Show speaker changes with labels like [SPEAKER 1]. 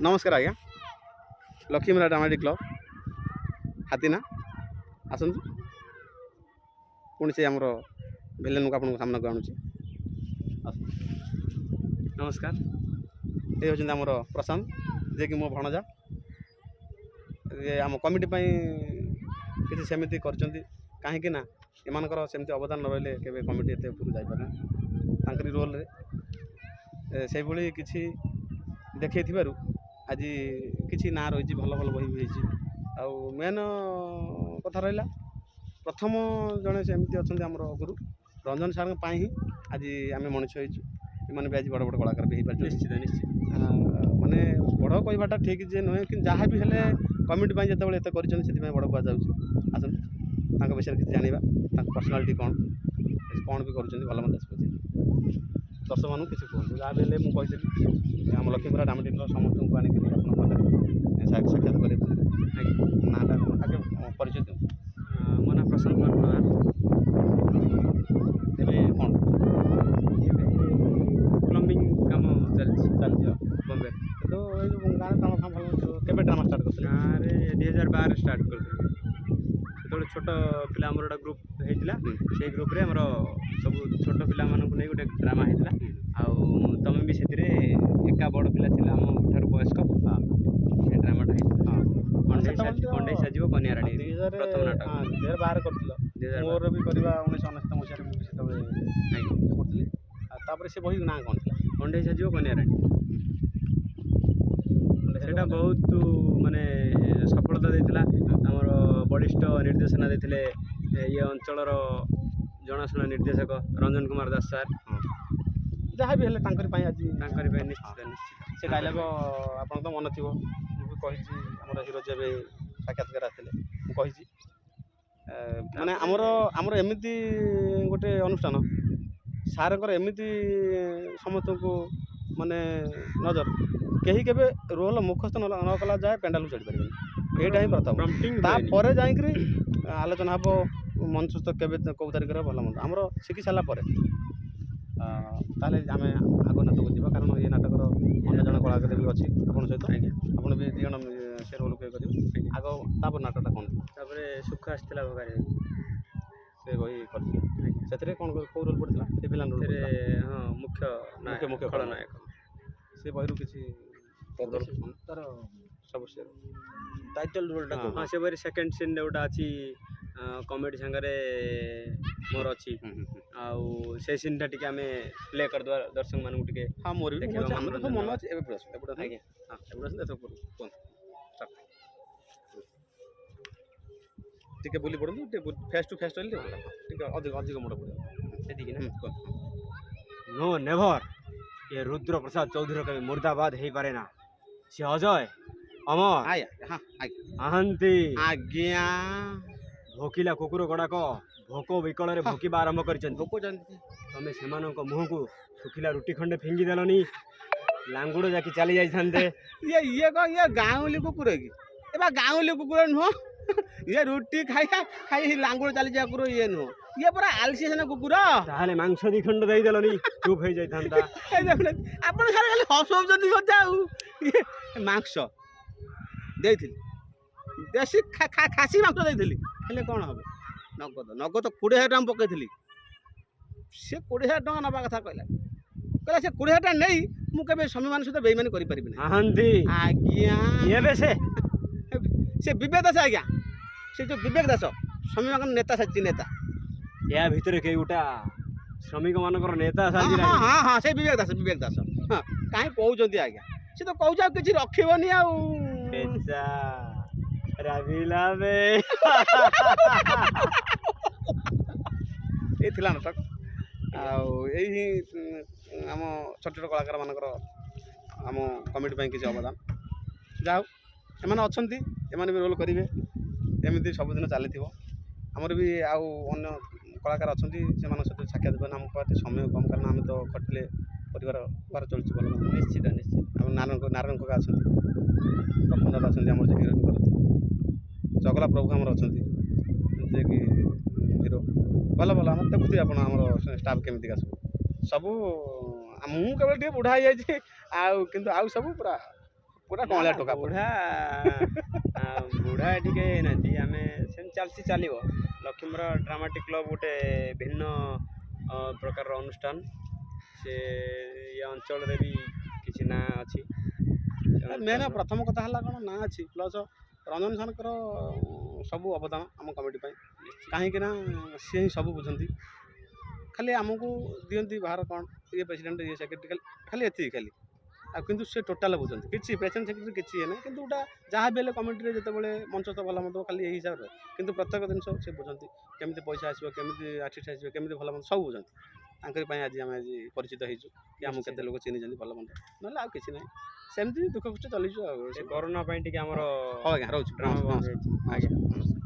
[SPEAKER 1] नमस्कार आज्ञा लक्ष्मीमेला dramatic club हाथीना आसतु पुणी से आमर भिलेन को आपन सामना को आणुची नमस्कार ये होचंदी आमर प्रशांत जे कि मो भणजा ये आम कमिटी पई किसी सेमिति करचंदी काहे कि ना एमानकर सेमति अवदान न रहले केबे कमिटी एते ऊपर जाई पारे तांकरी रोल रे से भली किछि देखै थिबारु आज किछि ना रही भल भल बही भी आउ मेन कथा रहा प्रथम जड़े सेमती अच्छा आम गुरु रंजन सार ही आज आम मनीष होने भी आज बड़ बड़ कलाकार भी हो निश्चित निश्चित माने बड़ कहवाटा ठीक जे नुहे कि जहाँ भी हेले कमिटी जो एत कर बड़ कह आसतु विषय किसी जाना पर्सनालीटी कौन कौन भी कर भल मत दर्शक मानू किसी कहूँ जहाँ भी हेल्ले मुझे आम लक्ष्मीपुरा ड्रामाटिक क्लब समस्त को आने साक्षात कर नाटा आगे परिचय दूँ मो ना प्रशांत कुमार प्रधान कौन प्लम्बिंग कम चलती बम्बे तो ये गाँव ड्रामा फाम भल के ड्रामा स्टार्ट कर गाँव में 2012 स्टार्ट कर जो छोट पिला गोटे ग्रुप होता से ग्रुप रे आमर सब छोट पिला नहीं गोटे ड्रामा होता आम भी से एका बड़ पिला थी आम ठार वयस्क से ड्रामाटा कंडे साजिब कन्याराणी प्रथम नाटक 2012 कर मोर भी करवा 1999 मसीह करी से बही ना कौन थी कंडे साजिब कन्याराणी सेटा बहुत माने सफलता देता आमर बलिष्ठ निर्देशना देते ये अंचलर जनाशुना निर्देशक रंजन कुमार दास सार जहाँ भी हेल्ले आज निश्चित निश्चित से डायलग आप तो मन थी मुझे आम हिरो जब साक्षात्कार आसते मुझे माने आमर आमर एमती गोटे अनुष्ठान सारंकर एमती समस्त को माने नजर कहीं के रोल मुखस्थ न कला जाए पेंडाल चढ़ी पारे यहाँ ही प्रथम तापर जाकि आलोचना हम मंचस्थ के कौ तारीख भल मंद आमर शिखी सारापर ताले आम आग नाटक जा कारण ये नाटकर अन्य जन कलाकार भी अच्छी आप सहित आप भी दी जन से रोल प्ले करेंगे आग तापर नाटकटा कौन तापर सुख आसला भगारी से बही कर कौन कौ रोल पड़ा से फिल्म रोल हाँ मुख्य मुख्य मुख्य खलनायक से बही किसी तार सब टाइटल रोलटा हाँ से बही सेकेंड सीन गोटा अच्छी कमेडी सांगे मोर अच्छी आउ से सीनटा टी आम प्ले करदे दर्शक मानू टे हाँ मोर भी मन अच्छे टे बुली पड़ू फेस टू फेस अधिक अधिक मोड़ पड़े
[SPEAKER 2] नो नेभर ये रुद्र प्रसाद चौधरी कभी मुर्दाबाद हो पारे ना सी अजय अमर
[SPEAKER 1] हाँ
[SPEAKER 2] आहंती
[SPEAKER 1] आज्ञा
[SPEAKER 2] भोकिला कुकुर गुड़ाक भोक विकल भोकवा आरंभ कर तमें से मुह को सुखिला रुटी खंडे फिंगी देलनी लांगुड़ जाकि चली जाते
[SPEAKER 1] ये कौन ये गाँवली कुकुर कि ए गाँवली कुकुर नुह ये रुटी खाई खाई लांगुड़ चली जा कुकुर ये नुह ये पूरा आलसी सेना कुकुर
[SPEAKER 2] ताहले मांस दी खंड दे देलनी चुप हो जाता
[SPEAKER 1] आप हसौं मत मांस दे देसी खासी मांस देती हेल्ले कौन हम नगद नगद 20,000 टଙ୍କା पकई सी 20,000 टଙ୍କା नवा कथा कहला कहला से 20,000 टଙ୍କା नहीं मुझे स्वामी मान सहित बेईमानी करें आज्ञा से विवेक दास आज्ञा से जो विवेक दास स्वामी मान नेता साची नेता
[SPEAKER 2] या भितर कई गोटा श्रमिक मानकर नेता साजी
[SPEAKER 1] हाँ हाँ हाँ से विवेक दास हाँ कहीं कहते आज्ञा से तो कहूँ किसी रखनी
[SPEAKER 2] रविला
[SPEAKER 1] ये थिला नाटक आई आम छोट छोट कलाकार मानकर आम कमिटी किसी अवदान जाओ एम अच्छा एम भी रोल करेंगे एमती सबुदिन चली आमर भी आउ अन्य कलाकार अच्छा से सहित साक्षात आम पार्टी समय कम कारण आम तो खटिले परिवार घर चलती भल निश्चित निश्चित आम नारायण कका अच्छा तपन दादा अच्छा आम हिरोइन करती जगला प्रभु आमर अच्छा जे कि हिरो भल भल आम देखुए आप स्टाफ केमिका सब मुझे केवल बुढ़ा हो जाए आउ सब पूरा
[SPEAKER 3] ପୁରା କଅଁଳିଆ ଟୋକା
[SPEAKER 1] ବୁଢ଼ା ବୁଢ଼ା ଟିକେ ହେଇନାହାନ୍ତି ଆମେ ସେମିତି ଚାଲିବ ଲକ୍ଷ୍ମୀପୁର ଡ୍ରାମାଟିକ୍ କ୍ଲବ୍ ଗୋଟେ ଭିନ୍ନ ପ୍ରକାରର ଅନୁଷ୍ଠାନ ସେ ଏ ଅଞ୍ଚଳରେ ବି କିଛି ନାଁ ଅଛି
[SPEAKER 3] ମେନ୍ ପ୍ରଥମ କଥା ହେଲା କ'ଣ ନାଁ ଅଛି ପ୍ଲସ୍ ରଞ୍ଜନ ସାର୍ଙ୍କର ସବୁ ଅବଦାନ ଆମ କମିଟି ପାଇଁ କାହିଁକି ନା ସିଏ ହିଁ ସବୁ ବୁଝନ୍ତି ଖାଲି ଆମକୁ ଦିଅନ୍ତି ବାହାର କ'ଣ ଇଏ ପ୍ରେସିଡେଣ୍ଟ ଇଏ ସେକ୍ରେଟାରୀ ଖାଲି ଏତିକି ଖାଲି ଆଉ କିନ୍ତୁ ସେ ଟୋଟାଲ୍ ବୁଝନ୍ତି କିଛି ପ୍ରେସିଡେଣ୍ଟ ସେକ୍ରେଟାରୀ କିଛି ଇଏ ନାହିଁ କିନ୍ତୁ ଗୋଟା ଯାହା ବି ହେଲେ କମିଟିରେ ଯେତେବେଳେ ମଞ୍ଚ ତ ଭଲ ମନ୍ଦ ଖାଲି ଏଇ ହିସାବରେ କିନ୍ତୁ ପ୍ରତ୍ୟେକ ଜିନିଷ ସେ ବୁଝନ୍ତି କେମିତି ପଇସା ଆସିବ କେମିତି ଆର୍ଟିଷ୍ଟ ଆସିବ କେମିତି ଭଲ ମନ୍ଦ ସବୁ ବୁଝନ୍ତି ତାଙ୍କରି ପାଇଁ ଆଜି ଆମେ ଆଜି ପରିଚିତ ହେଇଛୁ କି ଆମକୁ କେତେ ଲୋକ ଚିହ୍ନିଛନ୍ତି ଭଲ ମନ୍ଦ ନହେଲେ ଆଉ କିଛି ନାହିଁ ସେମିତି ଦୁଃଖ କଷ୍ଟ ଚାଲିଛୁ ଆଉ
[SPEAKER 1] ସେ କରୋନା ପାଇଁ ଟିକେ ଆମର
[SPEAKER 3] ହଉ ଆଜ୍ଞା ରହୁଛୁ
[SPEAKER 1] ଡ୍ରାମା ବନ୍ଦ ହେଇଯାଇଛି
[SPEAKER 3] ଆଜ୍ଞା।